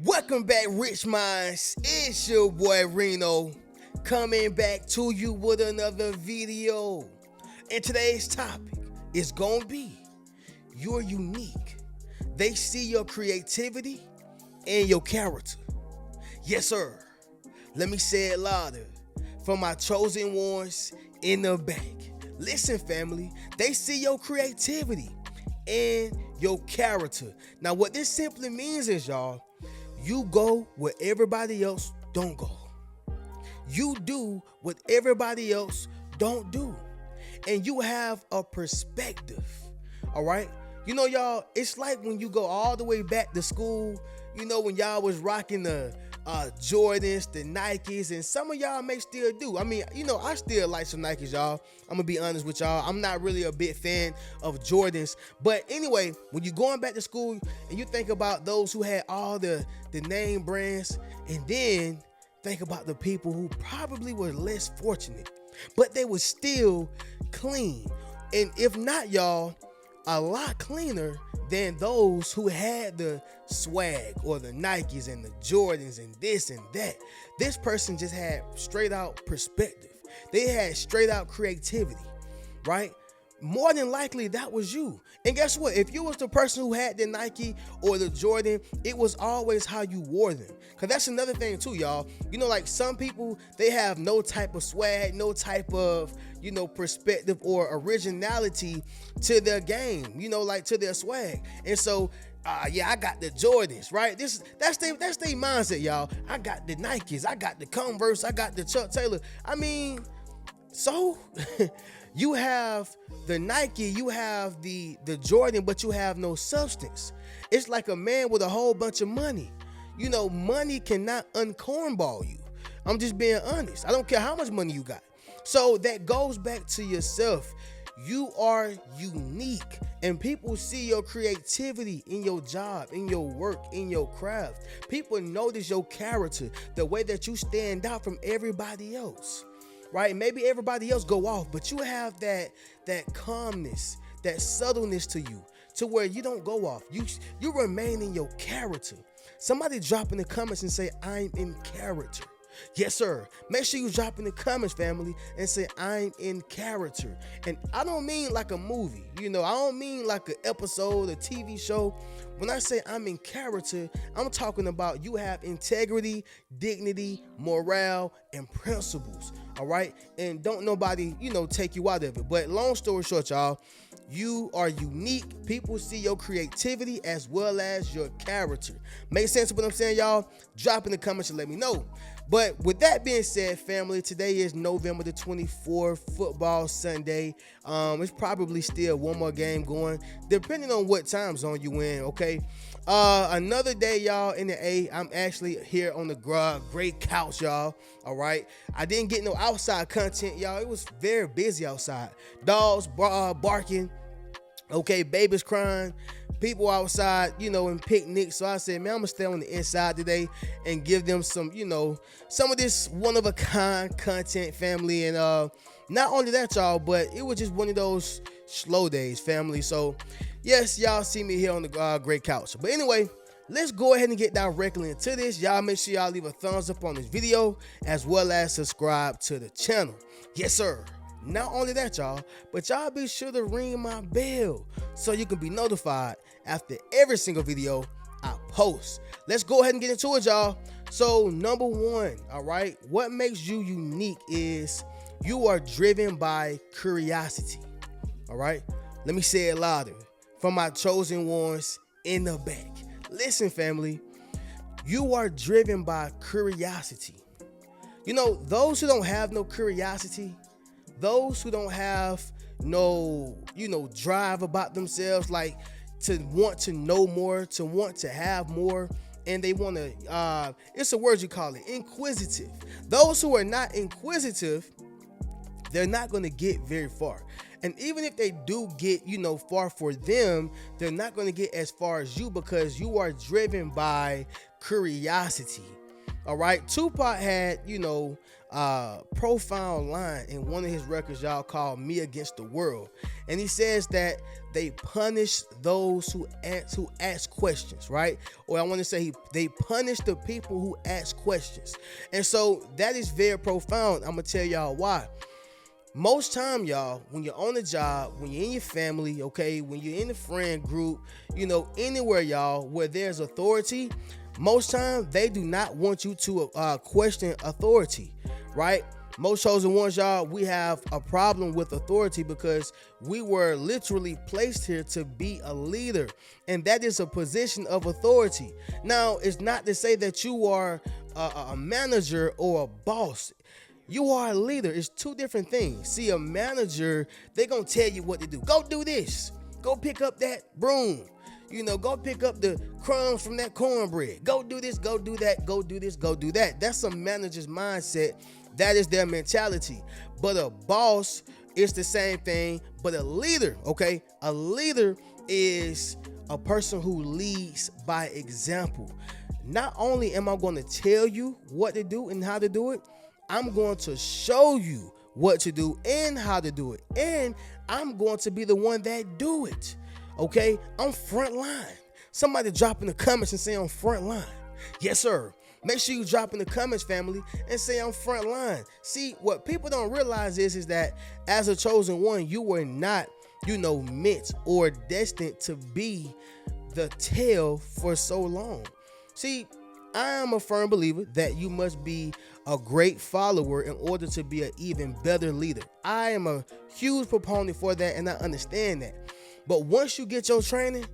Welcome back, Rich Minds. It's your boy Reno coming back to you with another video. And today's topic is gonna be you're unique. They see your creativity and your character. Yes, sir. Let me say it louder. For my chosen ones in the back. Listen, family, they see your creativity and your character. Now, what this simply means is, y'all, you go where everybody else don't go. You do what everybody else don't do. And you have a perspective. All right? You know, y'all, it's like when you go all the way back to school, when y'all was rocking the Jordans, the Nikes, and some of y'all may still do. I mean, I still like some Nikes, y'all. I'm gonna be honest with y'all. I'm not really a big fan of Jordans. But anyway, when you're going back to school and you think about those who had all the name brands, and then think about the people who probably were less fortunate, but they were still clean. And if not, y'all, a lot cleaner than those who had the swag or the Nikes and the Jordans and this and that. This person just had straight out perspective. They had straight out creativity, right? More than likely that was you. And guess what? If you was the person who had the Nike or the Jordan, it was always how you wore them. Cause that's another thing too, y'all. Like some people, they have no type of swag, no type of, perspective or originality to their game, like to their swag. And so I got the Jordans, right? That's their mindset, y'all. I got the Nikes, I got the Converse, I got the Chuck Taylor. I mean, so you have the Nike, you have the Jordan, but you have no substance. It's like a man with a whole bunch of money. Money cannot uncornball you. I'm just being honest. I don't care how much money you got. So that goes back to yourself. You are unique, and people see your creativity in your job, in your work, in your craft. People notice your character, the way that you stand out from everybody else, right? Maybe everybody else go off, but you have that calmness, that subtleness to you, to where you don't go off. You remain in your character. Somebody drop in the comments and say, I'm in character. Yes, sir. Make sure you drop in the comments, family, and say, I'm in character. And I don't mean like a movie. I don't mean like an episode, a TV show. When I say I'm in character, I'm talking about you have integrity, dignity, morale, and principles. All right? And don't nobody, take you out of it. But long story short, y'all, you are unique. People see your creativity as well as your character. Make sense of what I'm saying, y'all? Drop in the comments and let me know. But with that being said, family, today is November the 24th, football Sunday. It's probably still one more game going, depending on what time zone you in, okay? Another day, y'all, in the A. I'm actually here on the great couch, y'all, all right? I didn't get no outside content, y'all. It was very busy outside. Dogs barking, okay, babies crying, people outside, and picnics. So I said, man, I'm gonna stay on the inside today and give them some, some of this one-of-a-kind content, family. And not only that, y'all, but it was just one of those slow days, family. So yes, y'all see me here on the great couch. But anyway, let's go ahead and get directly into this. Y'all make sure y'all leave a thumbs up on this video as well as subscribe to the channel. Yes, sir. Not only that, y'all, but y'all be sure to ring my bell so you can be notified after every single video I post. Let's go ahead and get into it, y'all. So number one, all right, what makes you unique is you are driven by curiosity. All right, let me say it louder for my chosen ones in the back. Listen, family, you are driven by curiosity. Those who don't have no curiosity, those who don't have no, drive about themselves, like to want to know more, to want to have more, and they want to, it's a word you call it, inquisitive. Those who are not inquisitive, they're not going to get very far. And even if they do get, far for them, they're not going to get as far as you because you are driven by curiosity. All right, Tupac had, profound line in one of his records, y'all, called "Me Against the World," and he says that they punish those who ask questions, right? Or I want to say they punish the people who ask questions, and so that is very profound. I'm gonna tell y'all why. Most time, y'all, when you're on the job, when you're in your family, okay, when you're in the friend group, anywhere, y'all, where there's authority, most time they do not want you to question authority, right? Most chosen ones, y'all, we have a problem with authority because we were literally placed here to be a leader, and that is a position of authority. Now, it's not to say that you are a manager or a boss. You are a leader. It's two different things. See, a manager, they're going to tell you what to do. Go do this. Go pick up that broom. Go pick up the crumbs from that cornbread. Go do this, go do that, go do this, go do that. That's a manager's mindset. That is their mentality. But a boss is the same thing, but a leader, okay? A leader is a person who leads by example. Not only am I going to tell you what to do and how to do it, I'm going to show you what to do and how to do it. And I'm going to be the one that do it. Okay? I'm front line. Somebody drop in the comments and say I'm front line. Yes, sir. Make sure you drop in the comments, family, and say I'm front line. See, what people don't realize is that as a chosen one, you were not, meant or destined to be the tail for so long. See, I am a firm believer that you must be a great follower in order to be an even better leader. I am a huge proponent for that, and I understand that. But once you get your training,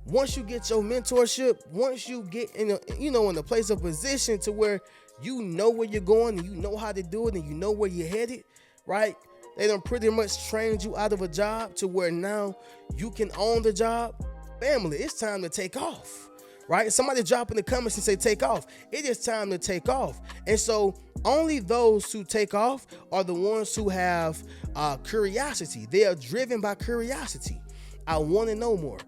once you get your mentorship, once you get in a place of position to where you know where you're going and you know how to do it and you know where you're headed, right? They done pretty much trained you out of a job to where now you can own the job. Family, it's time to take off. Right? Somebody drop in the comments and say take off. It is time to take off. And so only those who take off are the ones who have curiosity. They are driven by curiosity. I want to know more.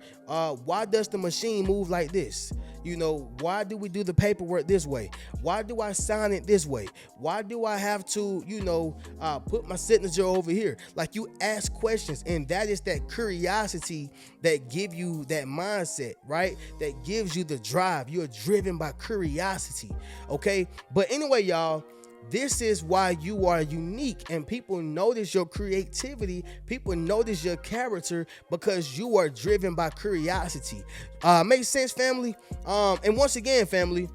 Why does the machine move like this? Why do we do the paperwork this way? Why do I sign it this way? Why do I have to, put my signature over here? Like, you ask questions, and that is that curiosity that give you that mindset, right? That gives you the drive. You're driven by curiosity, okay? But anyway, y'all, this is why you are unique, and people notice your creativity. People notice your character because you are driven by curiosity. Makes sense, family? And once again, family,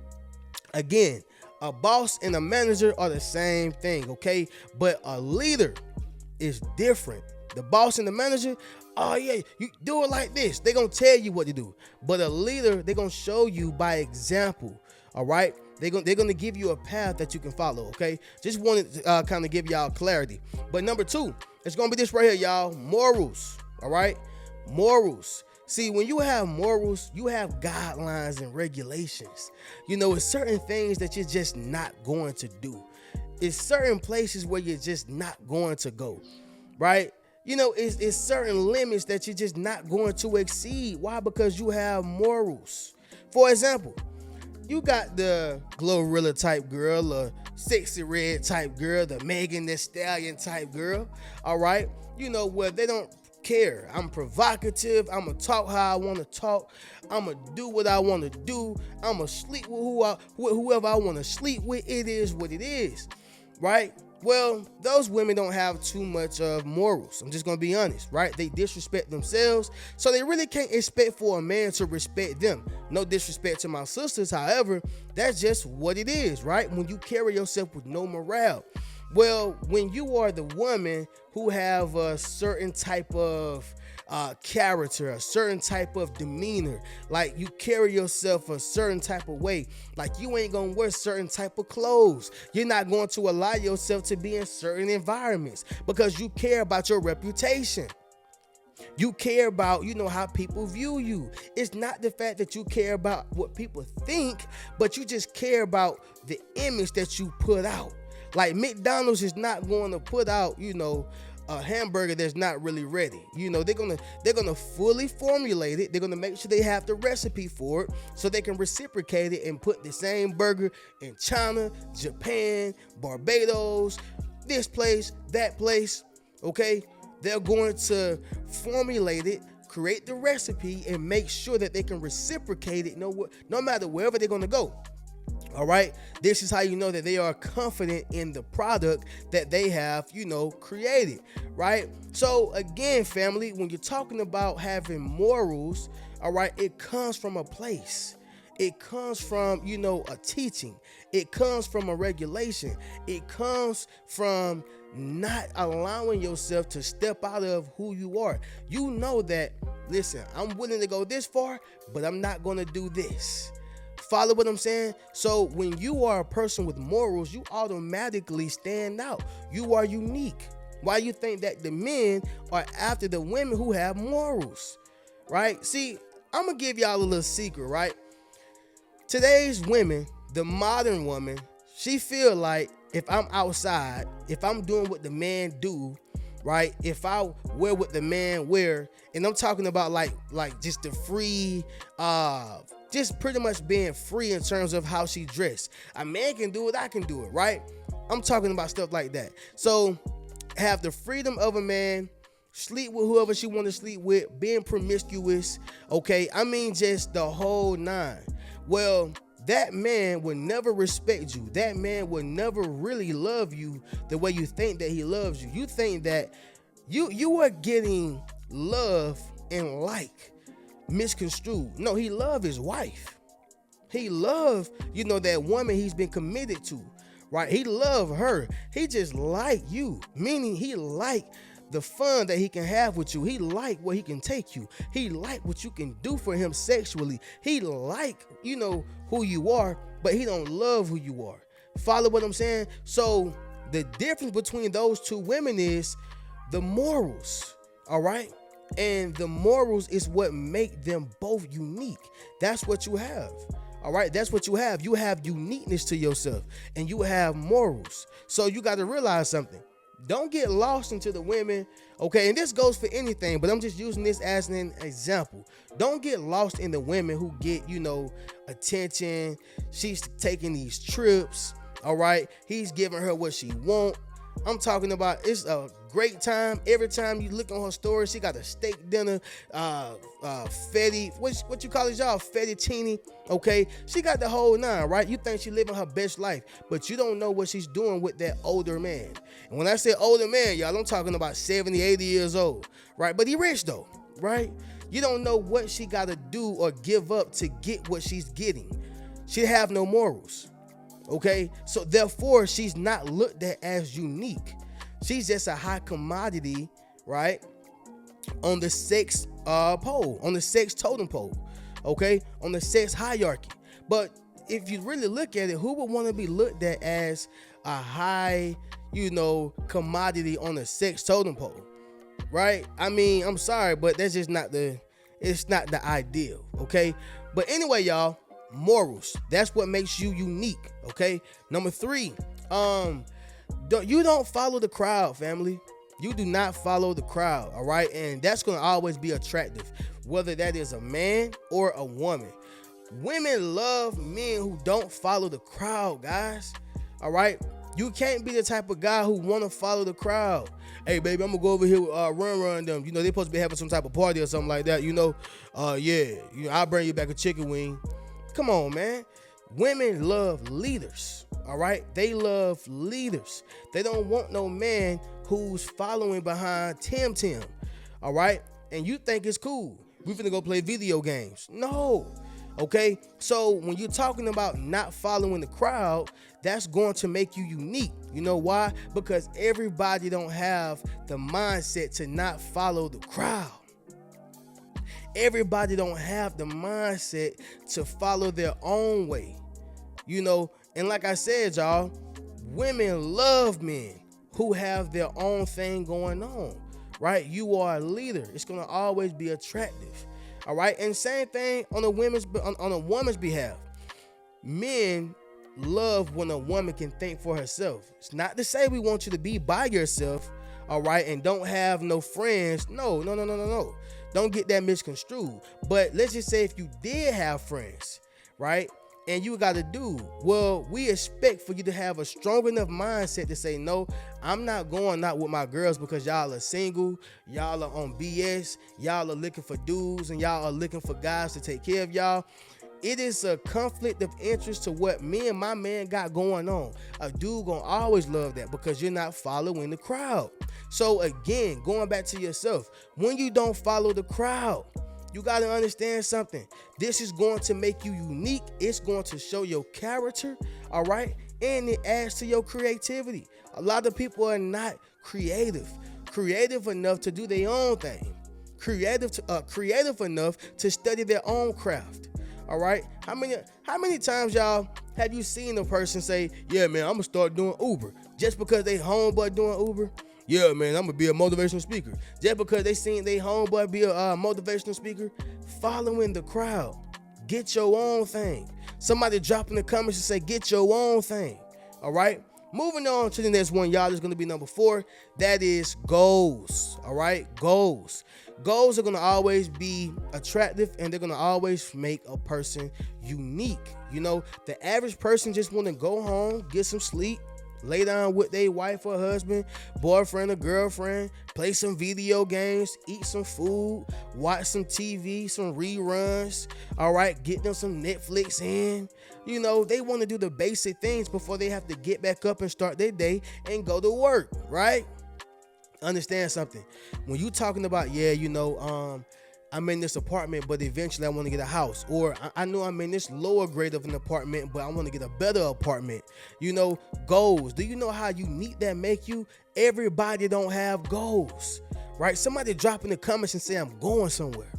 a boss and a manager are the same thing, okay? But a leader is different. The boss and the manager, oh yeah, you do it like this. They're going to tell you what to do. But a leader, they're going to show you by example, all right? They're going to give you a path that you can follow, okay? Just wanted to kind of give y'all clarity. But number two, it's going to be this right here, y'all. Morals, all right? Morals. See, when you have morals, you have guidelines and regulations. It's certain things that you're just not going to do. It's certain places where you're just not going to go, right? It's certain limits that you're just not going to exceed. Why? Because you have morals. For example, you got the Glorilla type girl, a Sexy Red type girl, the Megan Thee Stallion type girl, all right? Where they don't care. I'm provocative. I'm going to talk how I want to talk. I'm going to do what I want to do. I'm going to sleep with whoever I want to sleep with. It is what it is, right? Well, those women don't have too much of morals. I'm just going to be honest, right? They disrespect themselves, so they really can't expect for a man to respect them. No disrespect to my sisters, however, that's just what it is, right? When you carry yourself with no morale. Well, when you are the woman who have a certain type of character, a certain type of demeanor, like you carry yourself a certain type of way, like you ain't gonna wear certain type of clothes, you're not going to allow yourself to be in certain environments because you care about your reputation. You care about, how people view you. It's not the fact that you care about what people think, but you just care about the image that you put out. Like McDonald's is not going to put out, a hamburger that's not really ready. They're gonna fully formulate it. They're gonna make sure they have the recipe for it so they can reciprocate it and put the same burger in China, Japan, Barbados, this place, that place. Okay, they're going to formulate it, create the recipe, and make sure that they can reciprocate it no matter wherever they're gonna go. All right, this is how you know that they are confident in the product that they have, created, right? So again, family, when you're talking about having morals, all right, it comes from a place. It comes from, a teaching. It comes from a regulation. It comes from not allowing yourself to step out of who you are. You know that, listen, I'm willing to go this far, but I'm not going to do this. Follow what I'm saying? So when you are a person with morals, you automatically stand out. You are unique. Why you think that the men are after the women who have morals, right? See, I'm going to give y'all a little secret, right? Today's women, the modern woman, she feel like if I'm outside, if I'm doing what the man do, right? If I wear what the man wear, and I'm talking about like just the free, just pretty much being free in terms of how she dressed. A man can do it, I can do it, right? I'm talking about stuff like that. So have the freedom of a man, sleep with whoever she want to sleep with, being promiscuous, okay? I mean, just the whole nine. Well, that man will never respect you. That man will never really love you the way you think that he loves you. You think that you are getting love and like misconstrued. No, he loved his wife. He loved, that woman he's been committed to, right? He loved her. He just liked you, meaning he liked the fun that he can have with you. He like where he can take you. He like what you can do for him sexually. He like, who you are, but he don't love who you are. Follow what I'm saying? So the difference between those two women is the morals, all right? And the morals is what make them both unique. That's what you have. All right, that's what you have. You have uniqueness to yourself and you have morals. So you got to realize something. Don't get lost into the women, okay? And this goes for anything, but I'm just using this as an example. Don't get lost in the women who get, attention. She's taking these trips, all right? He's giving her what she wants. I'm talking about it's a great time. Every time you look on her story, she got a steak dinner, what you call it, y'all? Fettuccine, okay? She got the whole nine, right? You think she living her best life, but you don't know what she's doing with that older man. And when I say older man, y'all, I'm talking about 70, 80 years old, right? But he rich though, right? You don't know what she got to do or give up to get what she's getting. She have no morals. Okay, so therefore she's not looked at as unique. She's just a high commodity, right? On the sex pole, on the sex totem pole, okay, on the sex hierarchy. But if you really look at it, who would want to be looked at as a high, commodity on the sex totem pole, right? I mean, I'm sorry, but that's just it's not the ideal, okay? But anyway, y'all. Morals, that's what makes you unique, okay? Number 3, you don't follow the crowd, family. You do not follow the crowd, all right? And that's going to always be attractive, whether that is a man or a woman. Women love men who don't follow the crowd, guys, all right? You can't be the type of guy who want to follow the crowd. Hey, baby, I'm going to go over here with Run them. They supposed to be having some type of party or something like that, I'll bring you back a chicken wing. Come on, man. Women love leaders, all right? They love leaders. They don't want no man who's following behind Tim, all right? And you think it's cool. We're finna go play video games. No, okay? So when you're talking about not following the crowd, that's going to make you unique. You know why? Because everybody don't have the mindset to not follow the crowd. Everybody don't have the mindset to follow their own way, and like I said, y'all, women love men who have their own thing going on, right? You are a leader. It's going to always be attractive, all right? And same thing on a woman's behalf. Men love when a woman can think for herself. It's not to say we want you to be by yourself, all right, and don't have no friends. No, no, no, no, no, no. Don't get that misconstrued. But let's just say if you did have friends, right? And you got a dude, well, we expect for you to have a strong enough mindset to say, no, I'm not going out with my girls because y'all are single, y'all are on BS, y'all are looking for dudes, and y'all are looking for guys to take care of y'all. It is a conflict of interest to what me and my man got going on. A dude gonna always love that because you're not following the crowd. So again, going back to yourself, when you don't follow the crowd, you got to understand something. This is going to make you unique. It's going to show your character, all right? And it adds to your creativity. A lot of people are not creative enough to do their own thing, creative enough to study their own craft, all right? How many times, y'all, have you seen a person say, yeah, man, I'm going to start doing Uber just because they homeboy doing Uber? Yeah, man, I'm gonna be a motivational speaker. Just because they seen they homeboy be a motivational speaker, following the crowd. Get your own thing. Somebody drop in the comments and say, get your own thing. All right. Moving on to the next one, y'all, is gonna be number 4. That is goals. All right, goals. Goals are gonna always be attractive, and they're gonna always make a person unique. You know, the average person just want to go home, get some sleep, lay down with their wife or husband, boyfriend or girlfriend, play some video games, eat some food, watch some TV, some reruns, all right, get them some Netflix in. You know, they want to do the basic things before they have to get back up and start their day and go to work, right? Understand something. When you talking about, yeah, you know, I'm in this apartment, but eventually I want to get a house. Or I know I'm in this lower grade of an apartment, but I want to get a better apartment. You know, goals. Do you know how unique that make you? Everybody don't have goals, right? Somebody drop in the comments and say, I'm going somewhere.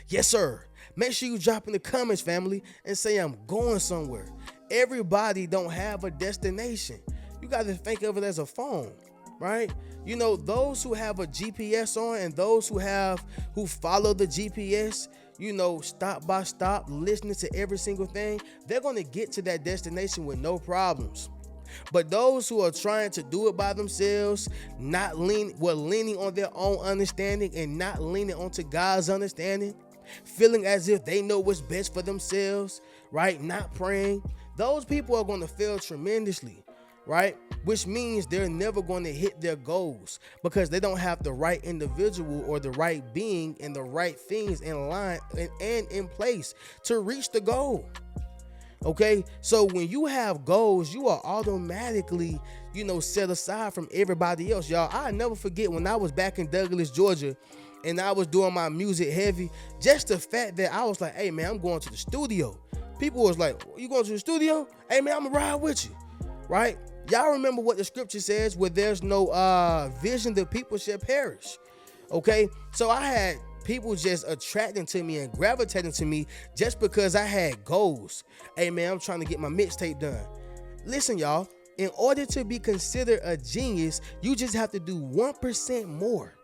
Yes, sir. Make sure you drop in the comments, family, and say, I'm going somewhere. Everybody don't have a destination. You got to think of it as a phone, right? You know, those who have a GPS on and those who follow the GPS, you know, stop by stop, listening to every single thing, they're going to get to that destination with no problems. But those who are trying to do it by themselves, leaning on their own understanding and not leaning onto God's understanding, feeling as if they know what's best for themselves, right? Not praying. Those people are going to fail tremendously, right? Which means they're never going to hit their goals because they don't have the right individual or the right being and the right things in line and in place to reach the goal. Okay, so when you have goals, you are automatically, you know, set aside from everybody else, y'all. I never forget when I was back in Douglas, Georgia, and I was doing my music heavy, just the fact that I was like, hey, man, I'm going to the studio. People was like, you going to the studio? Hey, man, I'm going to ride with you, right? Y'all remember what the scripture says, where there's no vision, the people shall perish. Okay, so I had people just attracting to me and gravitating to me just because I had goals. Hey, man, I'm trying to get my mixtape done. Listen, y'all, in order to be considered a genius, you just have to do 1% more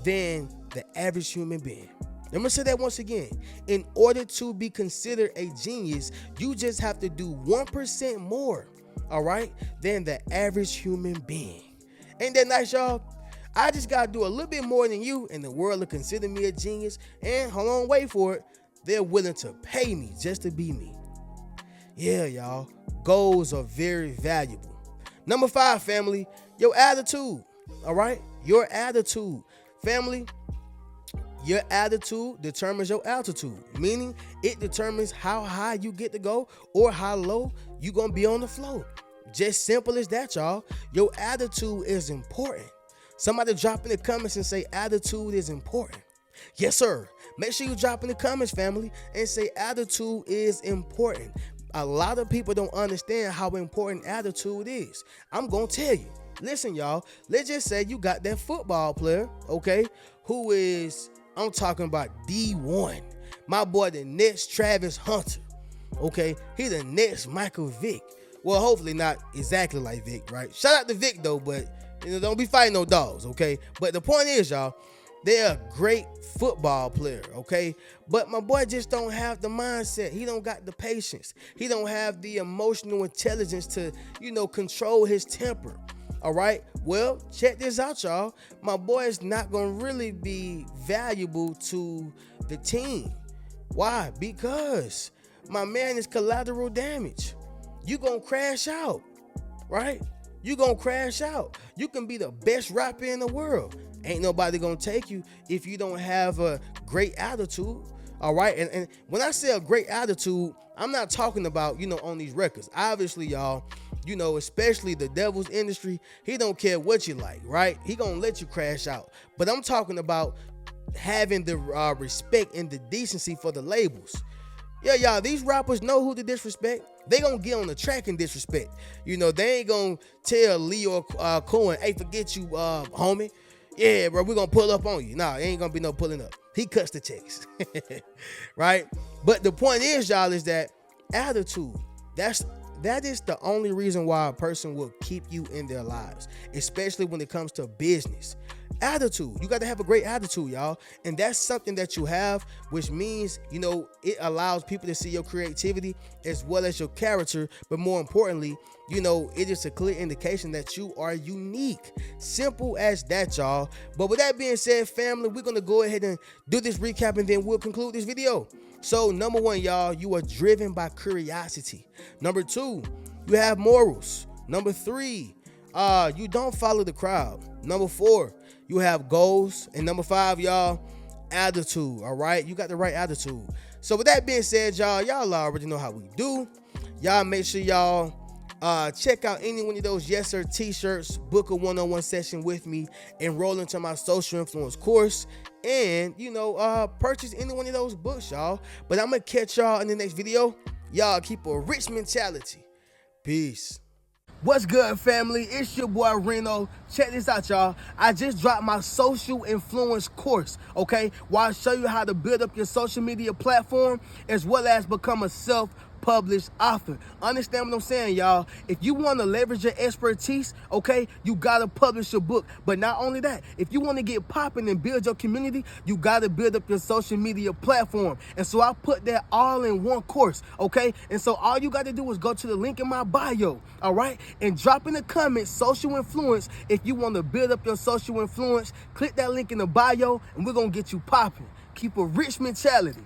than the average human being. I'm gonna say that once again. In order to be considered a genius, you just have to do 1% more, all right, than the average human being. Ain't that nice, y'all? I just gotta do a little bit more than you, and the world will consider me a genius. And hold on, wait for it. They're willing to pay me just to be me. Yeah, y'all. Goals are very valuable. Number 5, family, your attitude. All right? Your attitude. Family, your attitude determines your altitude, meaning it determines how high you get to go or how low you're going to be on the floor. Just simple as that, y'all. Your attitude is important. Somebody drop in the comments and say attitude is important. Yes, sir. Make sure you drop in the comments, family, and say attitude is important. A lot of people don't understand how important attitude is. I'm going to tell you. Listen, y'all, let's just say you got that football player, okay, who is, I'm talking about D1. My boy, the next Travis Hunter, okay? He the next Michael Vick. Well, hopefully not exactly like Vick, right? Shout out to Vick, though, but you know, don't be fighting no dogs, okay? But the point is, y'all, they're a great football player, okay? But my boy just don't have the mindset. He don't got the patience. He don't have the emotional intelligence to, you know, control his temper. All right. Well, check this out, y'all. My boy is not gonna really be valuable to the team. Why? Because my man is collateral damage. You gonna crash out, right? You gonna crash out. You can be the best rapper in the world. Ain't nobody gonna take you if you don't have a great attitude. All right. And when I say a great attitude, I'm not talking about, on these records. Obviously, y'all, especially the devil's industry, he don't care what you like, right? He gonna let you crash out. But I'm talking about having the respect and the decency for the labels. Yeah, y'all, these rappers know who to disrespect. They gonna get on the track and disrespect. They ain't gonna tell Leo Cohen, hey, forget you, homie. Yeah, bro, we gonna pull up on you. Nah, ain't gonna be no pulling up. He cuts the checks, right? But the point is, y'all, is that attitude, that is the only reason why a person will keep you in their lives, especially when it comes to business. Attitude. You got to have a great attitude, y'all. And that's something that you have, which means, it allows people to see your creativity as well as your character. But more importantly, it is a clear indication that you are unique. Simple as that, y'all. But with that being said, family, we're going to go ahead and do this recap and then we'll conclude this video. So number one, y'all, you are driven by curiosity. Number two, you have morals. Number three, you don't follow the crowd. Number four, you have goals. And number five, y'all, attitude. All right, you got the right attitude. So with that being said, y'all already know how we do. Y'all make sure y'all check out any one of those Yes Sir t-shirts, book a one-on-one session with me, enroll into my social influence course, and purchase any one of those books, y'all. But I'm gonna catch y'all in the next video. Y'all keep a rich mentality. Peace. What's good, family? It's your boy Reno. Check this out, y'all. I just dropped my social influence course, okay? Where I show you how to build up your social media platform as well as become a self-published author. Understand what I'm saying, y'all? If you want to leverage your expertise, okay, you got to publish your book. But not only that, if you want to get popping and build your community, you got to build up your social media platform. And so I put that all in one course, okay? And so all you got to do is go to the link in my bio, all right? And drop in the comments social influence if you want to build up your social influence. Click that link in the bio and we're going to get you popping. Keep a rich mentality.